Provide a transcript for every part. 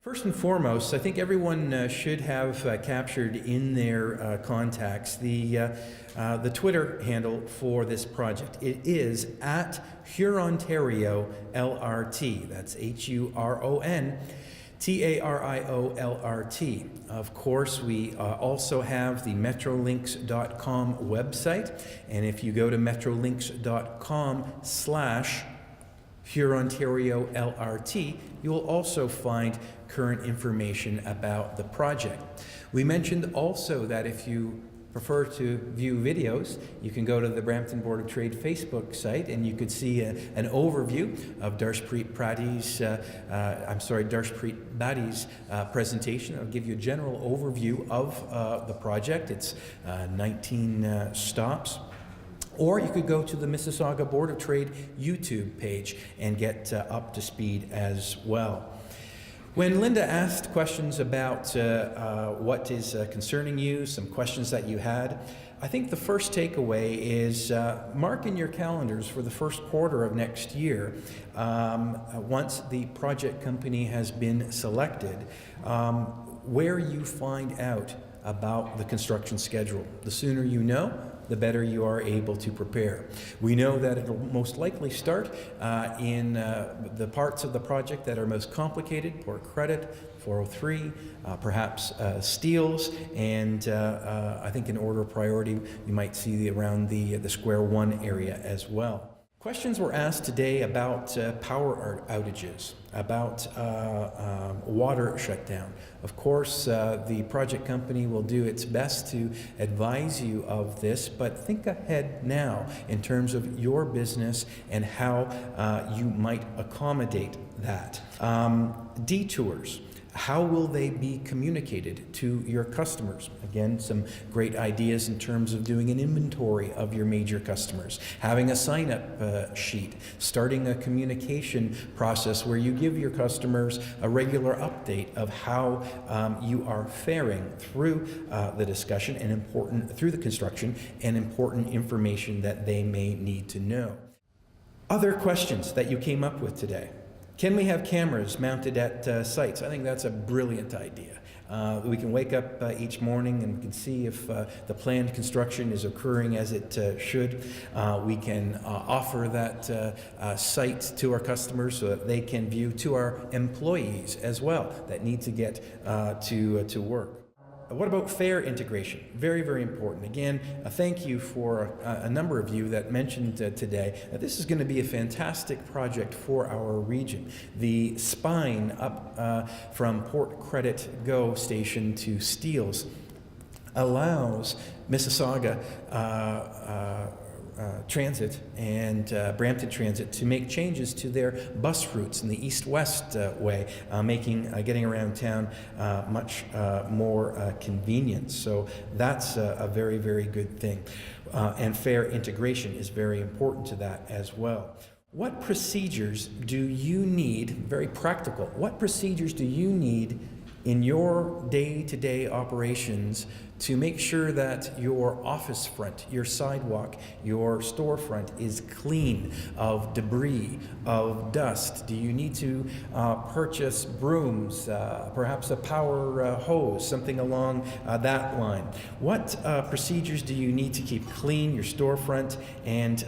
First and foremost, I think everyone should have captured in their contacts the Twitter handle for this project. It is at Hurontario LRT. That's HURONTARIOLRT. Of course, we also have the metrolinks.com website, and if you go to metrolinks.com/Hurontario LRT, you will also find current information about the project. We mentioned also that if you prefer to view videos, you can go to the Brampton Board of Trade Facebook site and you could see an overview of Darshpreet Bhatti's presentation. I'll give you a general overview of the project. It's 19 stops. Or you could go to the Mississauga Board of Trade YouTube page and get up to speed as well. When Linda asked questions about what is concerning you, some questions that you had, I think the first takeaway is mark in your calendars for the first quarter of next year, once the project company has been selected, where you find out about the construction schedule. The sooner you know, the better you are able to prepare. We know that it will most likely start in the parts of the project that are most complicated: port credit, 403, perhaps steels, and I think in order of priority, you might see around the Square One area as well. Questions were asked today about power outages, about water shutdown. Of course, the project company will do its best to advise you of this, but think ahead now in terms of your business and how you might accommodate that. Detours. How will they be communicated to your customers? Again, some great ideas in terms of doing an inventory of your major customers, having a sign-up sheet, starting a communication process where you give your customers a regular update of how you are faring through the discussion and through the construction, and important information that they may need to know. Other questions that you came up with today. Can we have cameras mounted at sites? I think that's a brilliant idea. We can wake up each morning and we can see if the planned construction is occurring as it should. We can offer that site to our customers so that they can view, to our employees as well that need to get to work. What about fare integration? Very, very important. Again, a thank you for a number of you that mentioned today that this is going to be a fantastic project for our region. The spine up from Port Credit Go station to Steeles allows Mississauga Transit and Brampton Transit to make changes to their bus routes in the east-west way, making getting around town much more convenient. So that's a very, very good thing. And fare integration is very important to that as well. What procedures do you need, very practical, what procedures do you need in your day-to-day operations to make sure that your office front, your sidewalk, your storefront is clean of debris, of dust? Do you need to purchase brooms, perhaps a power hose, something along that line? What procedures do you need to keep clean your storefront and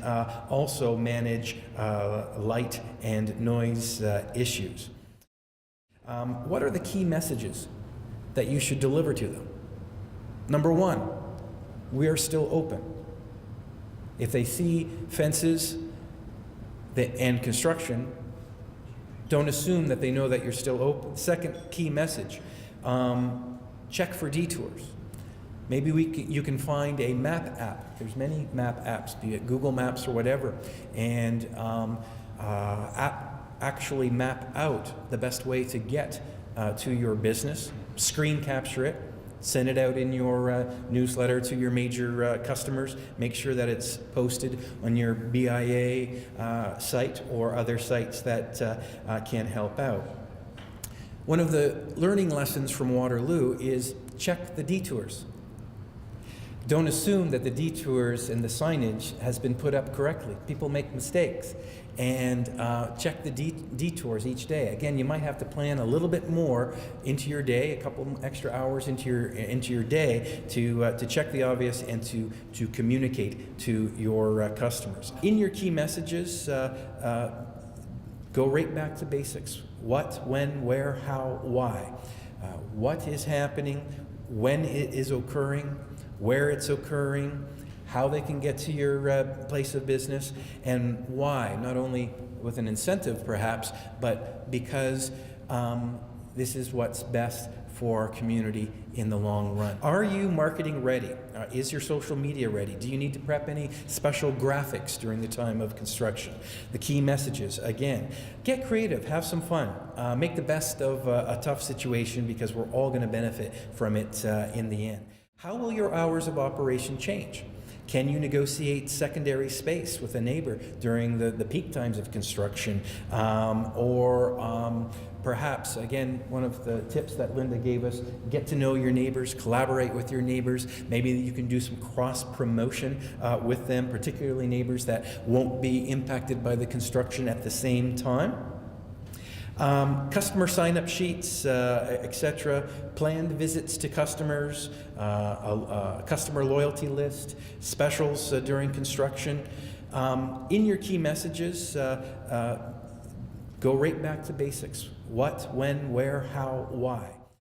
also manage light and noise issues? What are the key messages that you should deliver to them? Number one, we are still open. If they see fences and construction, don't assume that they know that you're still open. Second key message, check for detours. Maybe you can find a map app. There's many map apps, be it Google Maps or whatever, and actually map out the best way to get to your business, screen capture it, send it out in your newsletter to your major customers. Make sure that it's posted on your BIA site or other sites that can help out. One of the learning lessons from Waterloo is check the detours. Don't assume that the detours and the signage has been put up correctly. People make mistakes. And check the detours each day. Again, you might have to plan a little bit more into your day, a couple extra hours into your day to check the obvious and to communicate to your customers. In your key messages, go right back to basics. What, when, where, how, why. What is happening, when it is occurring, where it's occurring, how they can get to your place of business, and why. Not only with an incentive perhaps, but because this is what's best for our community in the long run. Are you marketing ready? Is your social media ready? Do you need to prep any special graphics during the time of construction? The key messages, again, get creative, have some fun, make the best of a tough situation, because we're all going to benefit from it in the end. How will your hours of operation change? Can you negotiate secondary space with a neighbor during the peak times of construction? Perhaps, again, one of the tips that Linda gave us, get to know your neighbors, collaborate with your neighbors. Maybe you can do some cross-promotion with them, particularly neighbors that won't be impacted by the construction at the same time. Customer sign-up sheets, etc., planned visits to customers, a customer loyalty list, specials during construction. In your key messages, go right back to basics. What, when, where, how, why.